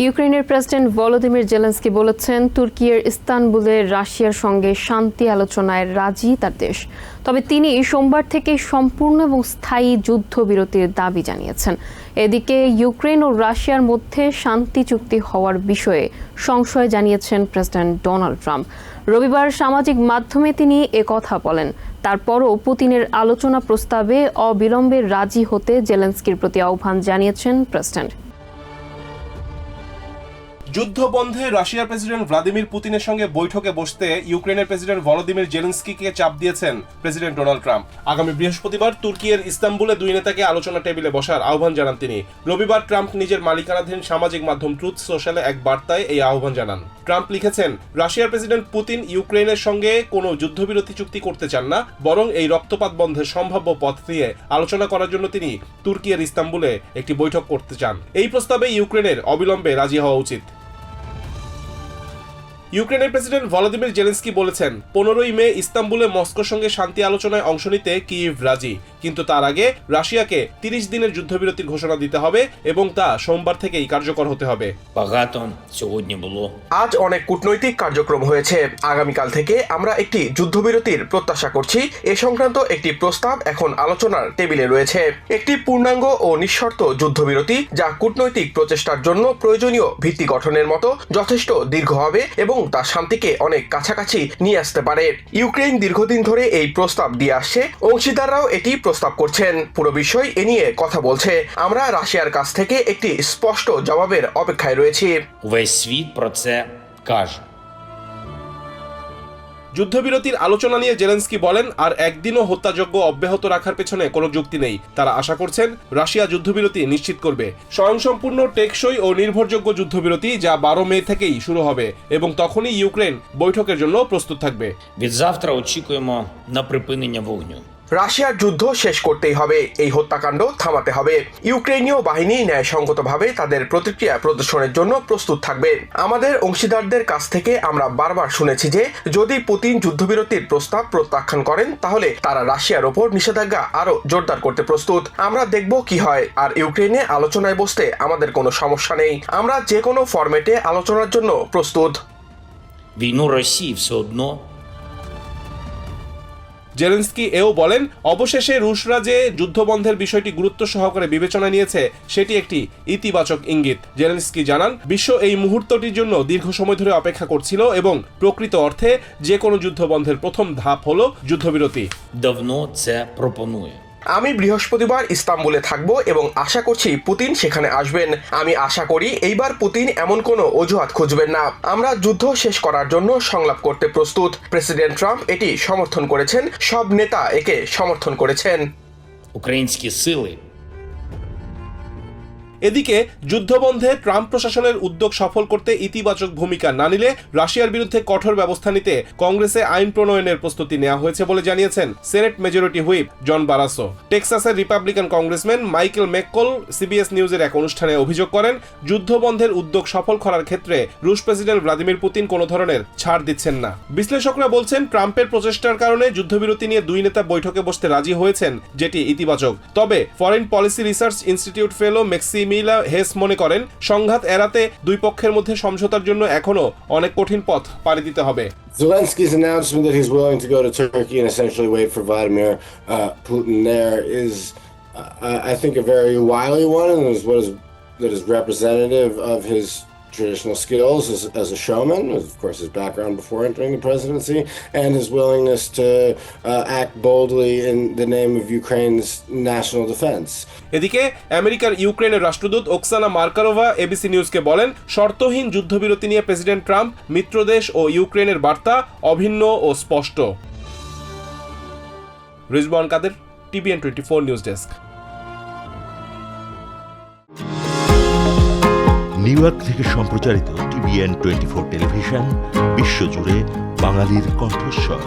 ইউক্রেনের president Volodymyr Zelensky বলেছেন, তুর্কির ইস্তানবুলে রাশিয়ার সঙ্গে শান্তি আলোচনায় রাজি তার দেশ। তবে তিনি সোমবার থেকে সম্পূর্ণ এবং স্থায়ী যুদ্ধবিরতির দাবি জানিয়েছেন। এদিকে ইউক্রেন ও রাশিয়ার মধ্যে শান্তি চুক্তি হওয়ার বিষয়ে সংশয় জানিয়েছেন প্রেসিডেন্ট ডোনাল্ড ট্রাম্প। রবিবার সামাজিক মাধ্যমে তিনি একথা বলেন। তারপরও পুতিনের আলোচনা প্রস্তাবে অবিলম্বে রাজি হতে জেলেনস্কির প্রতি আহ্বান জানিয়েছেন প্রেসিডেন্ট। যুদ্ধ বন্ধে রাশিয়ার প্রেসিডেন্ট ভ্লাদিমির পুতিনের সঙ্গে বৈঠকে বসতে ইউক্রেনের প্রেসিডেন্ট ভলোদিমির জেলেনস্কিকে চাপ দিয়েছেন প্রেসিডেন্ট ডোনাল্ড ট্রাম্প। আগামী বৃহস্পতিবার তুর্কির ইস্তানবুলে দুই নেতাকে আলোচনা টেবিলে বসার আহ্বান জানান তিনি। রবিবার ট্রাম্প নিজের মালিকানাধীন সামাজিক মাধ্যম ট্রুথ সোশ্যালে এক বার্তায় এই আহ্বান জানান। ট্রাম্প লিখেছেন, রাশিয়ার প্রেসিডেন্ট পুতিন ইউক্রেনের সঙ্গে কোনো যুদ্ধবিরতি চুক্তি করতে চান না, বরং এই রক্তপাত বন্ধের সম্ভাব্য পথ দিয়ে আলোচনা করার জন্য তিনি তুর্কির ইস্তানবুলে একটি বৈঠক করতে চান। এই প্রস্তাবে ইউক্রেনের অবিলম্বে রাজি হওয়া উচিত। ইউক্রেনের প্রেসিডেন্ট ভলোদিমির জেলেনস্কি বলেছেন, 15ই মে ইস্তানবুলে মস্কোর সঙ্গে শান্তি আলোচনায় অংশ নিতে কিয়েভ রাজি, কিন্তু তার আগে রাশিয়াকে 30 দিনের যুদ্ধবিরতির ঘোষণা দিতে হবে এবং তা সোমবার থেকেই কার্যকর হতে হবে। আজ অনেক কূটনৈতিক কার্যক্রম হয়েছে। আগামীকাল থেকে আমরা একটি যুদ্ধবিরতির প্রত্যাশা করছি। এ সংক্রান্ত একটি প্রস্তাব এখন আলোচনার টেবিলে রয়েছে। একটি পূর্ণাঙ্গ ও নিঃশর্ত যুদ্ধবিরতি যা কূটনৈতিক প্রচেষ্টার জন্য প্রয়োজনীয় ভিত্তি গঠনের মতো যথেষ্ট দীর্ঘ হবে এবং তা শান্তিকে অনেক কাছাকাছি নিয়ে আসতে পারে। ইউক্রেন দীর্ঘদিন ধরে এই প্রস্তাব দিয়ে আসছে, অংশীদাররাও এটি প্রস্তাব করছেন। পুরো বিষয় এ নিয়ে কথা বলছে। আমরা রাশিয়ার কাছ থেকে একটি স্পষ্ট জবাবের অপেক্ষায় রয়েছি। যুদ্ধবিরতির আলোচনা নিয়ে জেলেনস্কি বলেন, আর একদিনও হত্যাযজ্ঞ অব্যাহত রাখার পেছনে কোনো যুক্তি নেই। তারা আশা করছেন রাশিয়া যুদ্ধবিরতি নিশ্চিত করবে, স্বয়ংসম্পূর্ণ, টেকসই ও নির্ভরযোগ্য যুদ্ধবিরতি যা 12 মে থেকেই শুরু হবে এবং তখনই ইউক্রেন বৈঠকের জন্য প্রস্তুত থাকবে। রাশিয়ার যুদ্ধ শেষ করতেই হবে, এই হত্যাকাণ্ড থামাতে হবে। ইউক্রেনীয় বাহিনী ন্যায়সঙ্গতভাবে তাদের প্রতিক্রিয়া প্রদর্শনের জন্য প্রস্তুত থাকবে। আমাদের অংশীদারদের কাছ থেকে আমরা বারবার শুনেছি যে যদি পুতিন যুদ্ধবিরতির প্রস্তাব প্রত্যাখ্যান করেন তাহলে তারা রাশিয়ার ওপর নিষেধাজ্ঞা আরো জোরদার করতে প্রস্তুত। আমরা দেখব কি হয়। আর ইউক্রেনে আলোচনায় বসতে আমাদের কোনো সমস্যা নেই। আমরা যে কোনো ফরম্যাটে আলোচনার জন্য প্রস্তুত। জেলেনস্কি এও বলেন, অবশেষে রুশরা যে যুদ্ধবন্ধের বিষয়টি গুরুত্ব সহকারে বিবেচনায় নিয়েছে সেটি একটি ইতিবাচক ইঙ্গিত। জেলেনস্কি জানান, বিশ্ব এই মুহূর্তটির জন্য দীর্ঘ সময় ধরে অপেক্ষা করছিল এবং প্রকৃত অর্থে যে কোনো যুদ্ধবন্ধের প্রথম ধাপ হলো যুদ্ধবিরতি। আমি বৃহস্পতিবার ইস্তানবুলে থাকব এবং আশা করছি পুতিন সেখানে আসবেন। আমি আশা করি এইবার পুতিন এমন কোনো অজুহাত খুঁজবেন না। আমরা যুদ্ধ শেষ করার জন্য সংলাপ করতে প্রস্তুত। প্রেসিডেন্ট ট্রাম্প এটি সমর্থন করেছেন, সব নেতা একে সমর্থন করেছেন। এদিকে যুদ্ধবন্ধে ট্রাম্প প্রশাসনের উদ্যোগ সফল করতে ইতিবাচক ভূমিকা না নিলে রাশিয়ার বিরুদ্ধে কঠোর ব্যবস্থা নিতে কংগ্রেসে আইন প্রণয়নের প্রস্তুতি নেওয়া হয়েছে বলে জানিয়েছেন সেনেট মেজরিটি হুইপ জন বারাসো। টেক্সাসের রিপাবলিকান কংগ্রেসম্যান মাইকেল ম্যাককল সিবিএস নিউজের এক অনুষ্ঠানে অভিযোগ করেন, যুদ্ধবন্ধের উদ্যোগ সফল করার ক্ষেত্রে রুশ প্রেসিডেন্ট ভ্লাদিমির পুতিন কোনো ধরনের ছাড় দিচ্ছেন না। বিশ্লেষকরা বলছেন, ট্রাম্পের প্রচেষ্টার কারণে যুদ্ধবিরতি নিয়ে দুই নেতা বৈঠকে বসতে রাজি হয়েছেন, যেটি ইতিবাচক। তবে foreign policy research institute fellow Maximilian Hess মনে করেন, সংঘাত এড়াতে দুই পক্ষের মধ্যে সমঝোতার জন্য এখনো অনেক কঠিন পথ পাড়ি দিতে হবে। Zelensky's announcement that he's willing to go to Turkey and essentially wait for Vladimir Putin there is, I think, a very wily one, and that is representative of his traditional skills as a showman, of course his background before entering the presidency, and his willingness to act boldly in the name of Ukraine's national defense. এদিকে আমেরিকার ইউক্রেনের রাষ্ট্রদূত Oksana মার্কারোভা ABC নিউজকে বলেন, শর্তহীন যুদ্ধবিরতি নিয়ে president Trump মিত্রদেশ ও ইউক্রেনের বার্তা অভিন্ন ও স্পষ্ট। রিজওয়ান কাদের, TVN 24 news desk. New York থেকে সম্প্রচারিত TVN 24 টেলিভিশন বিশ্বজুড়ে বাঙালির কণ্ঠস্বর।